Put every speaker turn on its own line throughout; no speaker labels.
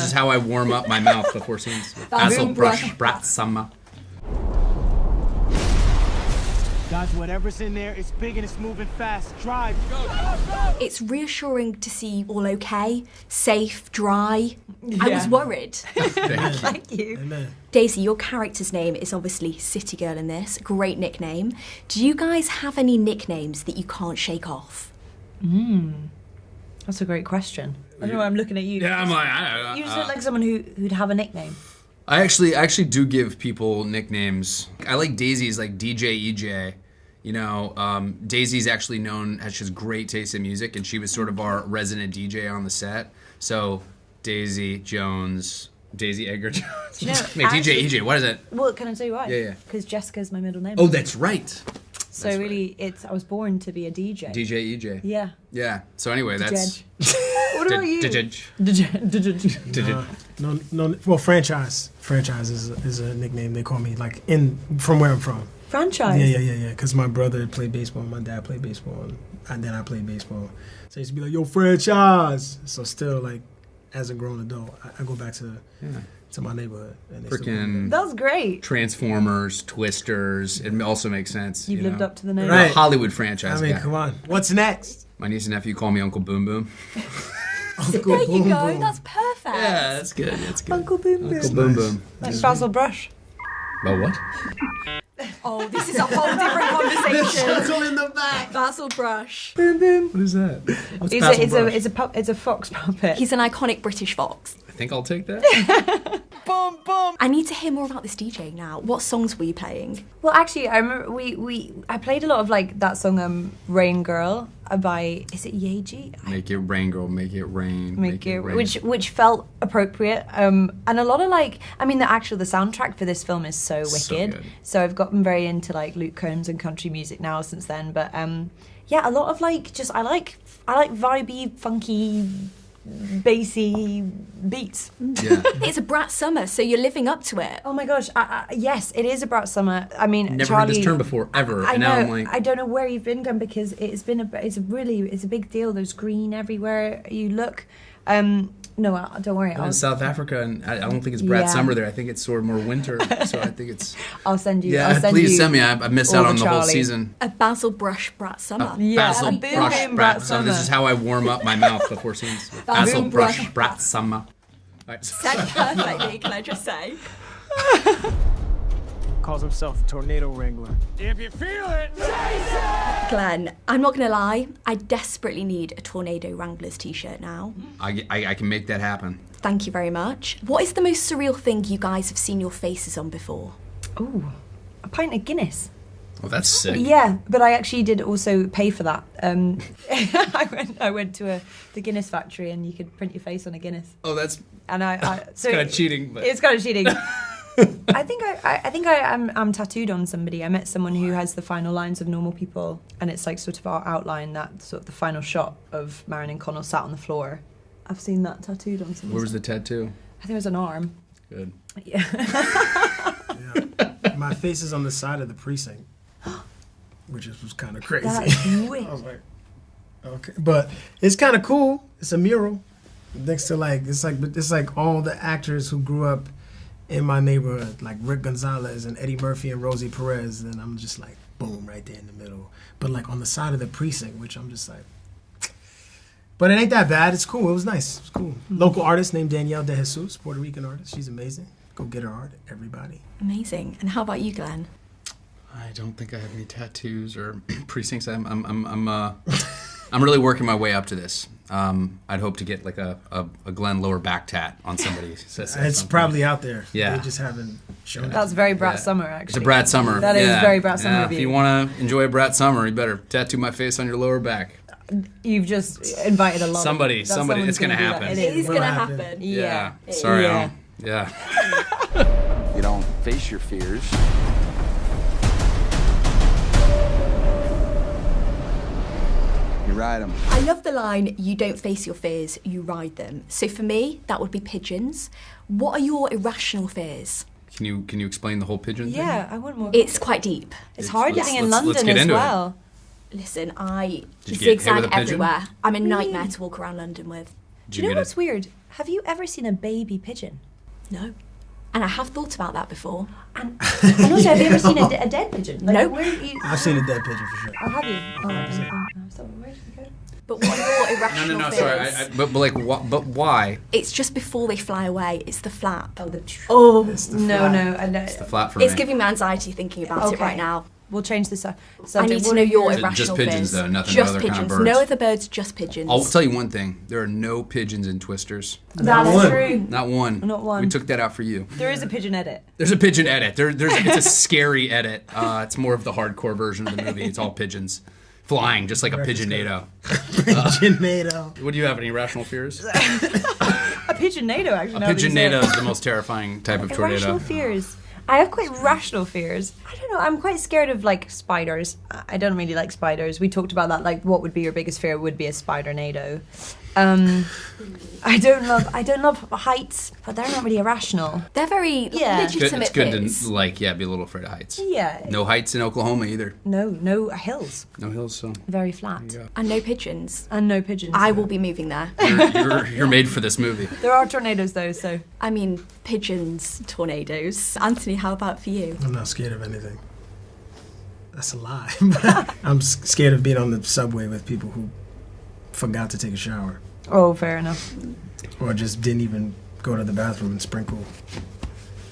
This is how I warm up my mouth before scenes. Basil brush, Brat summer.
Dodge whatever's in there. It's big and it's moving fast. Drive. Go.
It's reassuring to see you all okay, safe, dry. I was worried.
Thank you.
Amen.
Daisy, your character's name is obviously City Girl in this. Great nickname. Do you guys have any nicknames that you can't shake off?
That's a great question. I don't know why I'm looking at you.
Yeah, I'm like, I don't know.
You just look like someone who'd have a nickname.
I actually do give people nicknames. I like Daisy's like DJ EJ. You know, Daisy's actually known as she has great taste in music, and she was sort of our resident DJ on the set. So Daisy Jones, Daisy Edgar Jones.
You know,
Wait, DJ EJ, what is it?
Well, can I tell you why?
Yeah.
Because Jessica's my middle name.
Oh, that's right.
So
that's
really, I was born to be a DJ.
DJ EJ.
Yeah.
Yeah. So anyway, that's.
What about you?
No. Well, franchise. Franchise is a nickname they call me, like from where I'm from.
Franchise?
Yeah. Because my brother played baseball, my dad played baseball, and then I played baseball. So I used to be like, yo, franchise. So still, like, as a grown adult, I go back to my neighborhood. And
Freaking.
That was great.
Transformers, Twisters. It also makes sense.
You've lived up to the name.
Right.
A Hollywood franchise.
I mean,
guy.
come on. What's next?
My niece and nephew call me Uncle Boom Boom.
Uncle
There you
Boom
go,
Boom.
that's perfect.
Yeah, that's good. That's good.
Uncle Boom Boom.
Uncle Boom Boom.
Like Basil Brush.
About what?
Oh, this is a whole different conversation.
Circle in the back.
Basil Brush.
Boom Boom.
What is that? What's
It's a fox puppet.
He's an iconic British fox.
I think I'll take that.
Boom Boom.
I need to hear more about this DJing now. What songs were you playing?
Well, actually, I remember I played a lot of like that song "Rain Girl" by, is it Yeji?
Make it rain, girl. Make it rain.
Make it,
rain.
which felt appropriate, and a lot of like, I mean, the soundtrack for this film is so
So
wicked.
good.
So I've gotten very into like Luke Combs and country music now since then. But yeah, a lot of like just I like vibey, funky, bassy beats.
Yeah.
It's a Brat summer, so you're living up to it.
Oh my gosh, yes, it is a Brat summer. I mean,
Never
Charlie,
heard this term before, ever.
I
and
know.
now I'm like,
I don't know where you've been, Glen, because it's a big deal. There's green everywhere you look. No, don't worry.
I'm in South Africa, and I don't think it's Brat
Yeah.
summer there. I think it's sort of more winter. So I think it's.
I'll send you.
Yeah,
I'll send
please
you
send me. I missed
all
out on the whole
Charlie.
season.
A Basil Brush Brat summer.
Yeah,
Basil
a boom
brush
boom
Brat
Brat
summer. This
summer.
is how I warm up my mouth before scenes. Basil brush Brat summer. All right.
Said perfectly, can I just say?
Calls himself Tornado Wrangler. If you feel it.
Glenn, I'm not going to lie, I desperately need a Tornado Wranglers t-shirt now.
I can make that happen.
Thank you very much. What is the most surreal thing you guys have seen your faces on before?
Ooh, a pint of Guinness.
Oh, that's sick.
Yeah, but I actually did also pay for that. I went to the Guinness factory, and you could print your face on a Guinness.
Oh, that's
And
it's kind of cheating, but
It's kind of cheating. I think I'm tattooed on somebody. I met someone who has the final lines of Normal People, and it's like sort of our outline, that sort of the final shot of Marilyn Connell sat on the floor. I've seen that tattooed on somebody.
where was the tattoo?
I think it was an arm.
Good.
Yeah.
Yeah. My face is on the side of the precinct, which was kind of crazy.
That's
I
wicked.
was like, okay, but it's kind of cool. It's a mural next to it's like all the actors who grew up in my neighborhood, like Rick Gonzalez and Eddie Murphy and Rosie Perez, and I'm just like, boom, right there in the middle. But like on the side of the precinct, which I'm just like, but it ain't that bad. It's cool. It was nice. It's cool. Local artist named Danielle De Jesus, Puerto Rican artist. She's amazing. Go get her art, everybody.
Amazing. And how about you, Glenn?
I don't think I have any tattoos or precincts. I'm really working my way up to this. I'd hope to get like a Glen lower back tat on somebody.
It's probably out there.
Yeah.
They just haven't shown it.
That's very Brat
Yeah.
Summer, actually.
It's a Brat summer.
That is very Brat Summer of
If
you.
you want to enjoy a Brat summer, you better tattoo my face on your lower back.
You've just invited a lot.
Somebody,
It's
it's gonna happen.
It
It is
is.
going to
happen.
happen.
Yeah.
Sorry,
Yeah.
Yeah.
You don't face your fears. You ride them.
I love the line, you don't face your fears, you ride them. So for me, that would be pigeons. What are your irrational fears?
Can you explain the whole pigeon thing?
Yeah, I want more.
It's quite deep.
It's hard
let's-
getting in
let's
London
get
as
into it.
well.
Listen, I
Did you get hit with
zigzag
a pigeon?
everywhere. I'm a nightmare to walk around London with.
Do you know what's weird? Have you ever seen a baby pigeon?
No. And I have thought about that before.
And also, have you ever seen a dead pigeon? Like,
No.
where you,
I've seen a dead pigeon for sure.
oh, have you? Oh, so where did it go?
But what are your irrational
No.
fears?
Sorry. But like, but why?
It's just before they fly away. It's the flap.
Oh,
Oh,
no, I know.
It's the flat for
it's
me.
giving me anxiety thinking about it
Okay.
right now.
We'll change the subject.
I need to know your irrational
Just
fears.
pigeons, though, nothing
Just
other
pigeons.
kind of birds.
No other birds, just pigeons.
I'll tell you one thing: there are no pigeons in Twisters.
That's
one.
true.
Not one.
Not one.
We took that out for you.
There is a pigeon edit.
There's a pigeon edit. It's a scary edit. It's more of the hardcore version of the movie. It's all pigeons flying, just like a pigeonado.
Pigeonado.
What do you have? Any irrational fears?
A pigeonado, actually.
A
now that you say it.
pigeonado is the most terrifying type of tornado.
Irrational fears. I have quite rational fears. I don't know. I'm quite scared of like spiders. I don't really like spiders. We talked about that. Like, what would be your biggest fear? Would be a spider-nado. I don't love heights, but they're not really irrational.
They're very
Yeah.
legitimate
It's good
fears.
to be a little afraid of heights.
Yeah.
No heights in Oklahoma either.
No hills.
No hills, so
Very flat.
And no pigeons.
And no pigeons.
I will be moving there.
you're made for this movie.
There are tornadoes though, so.
I mean, pigeons, tornadoes. Anthony, how about for you?
I'm not scared of anything. That's a lie. I'm scared of being on the subway with people who forgot to take a shower
Oh, fair enough.
or just didn't even go to the bathroom and sprinkle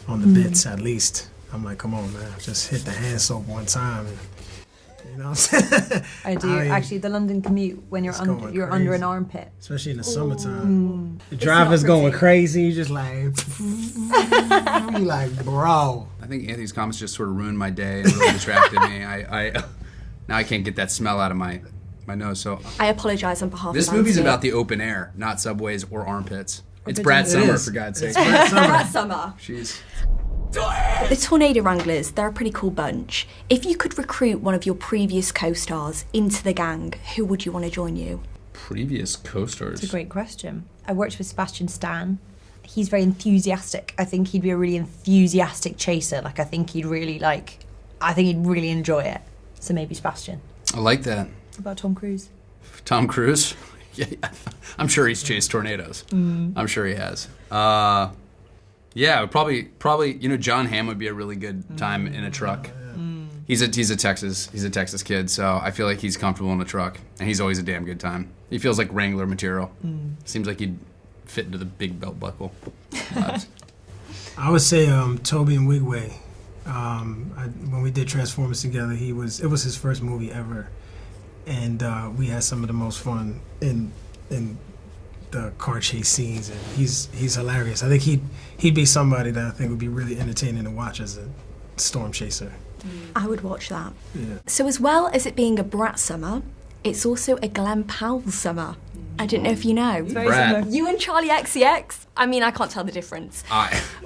on the bits at least. I'm like, come on, man, just hit the hand soap one time. And, you know what I'm saying?
I do.
I mean,
Actually, the London commute when you're
it's
under
going
you're under an
crazy.
armpit.
especially in the summertime. The driver's
not
going
pretty.
crazy. You just like, you like, bro.
I think Anthony's comments just sort of ruined my day and really distracted me. I now I can't get that smell out of my nose. So
I apologise on behalf
this
of
movie's
Anthony.
about the open air, not subways or armpits. It's
pigeons.
Brat
It
Summer,
is.
for God's sake.
That summer.
Jeez.
The Tornado Wranglers, they're a pretty cool bunch. If you could recruit one of your previous co-stars into the gang, who would you want to join you?
Previous co-stars.
It's a great question. I worked with Sebastian Stan. He's very enthusiastic. I think he'd be a really enthusiastic chaser. Like, I think he'd really enjoy it. So maybe Sebastian.
I like that.
What about Tom Cruise?
Tom Cruise. Yeah, I'm sure he's chased tornadoes. I'm sure he has. Yeah, probably. John Hamm would be a really good time in a truck. He's a Texas kid, so I feel like he's comfortable in a truck, and he's always a damn good time. He feels like Wrangler material. Seems like he'd fit into the big belt buckle.
I would say Toby and Wigway. When we did Transformers together, it was his first movie ever, and we had some of the most fun in the car chase scenes, and he's hilarious. I think he'd be somebody that I think would be really entertaining to watch as a storm chaser.
I would watch that.
Yeah.
So as well as it being a Brat summer, it's also a Glen Powell summer. I didn't know if you know.
Very
Brat.
similar.
You and Charlie XCX? I mean, I can't tell the difference.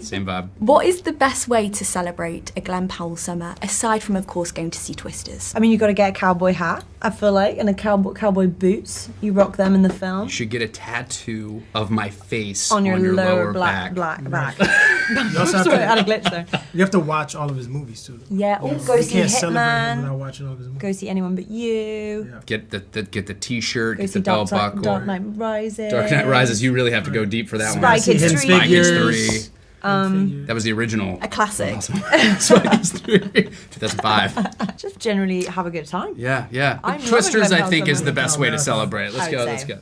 Same vibe.
What is the best way to celebrate a Glen Powell summer, aside from, of course, going to see Twisters?
I mean, you got to get a cowboy hat, I feel like, and a cowboy boots. You rock them in the film.
You should get a tattoo of my face
On your
lower
lower
back.
black back.
You also have
Sorry, I had
to,
a glitch there.
you have to watch all of his movies too.
Yeah, or go
You
see
can't celebrate him
Hitman.
without watching all of his movies.
Go see Anyone But You.
Yeah.
Get the T-shirt,
Go
get
see
the belt buckle.
Dark Knight Rises.
Dark Knight Rises. You really have to go deep for that
Spy
one.
Kids
Hidden
3.
Spy Kids
Figures.
3. That was the original.
A classic.
Spy Kids 3. 2005.
Just generally have a good time.
Yeah.
I'm loving
Twisters,
Glen
I
Powell
think, is
summer.
the best way to
Oh,
celebrate. Let's
I
go.
would
Let's
say.
go.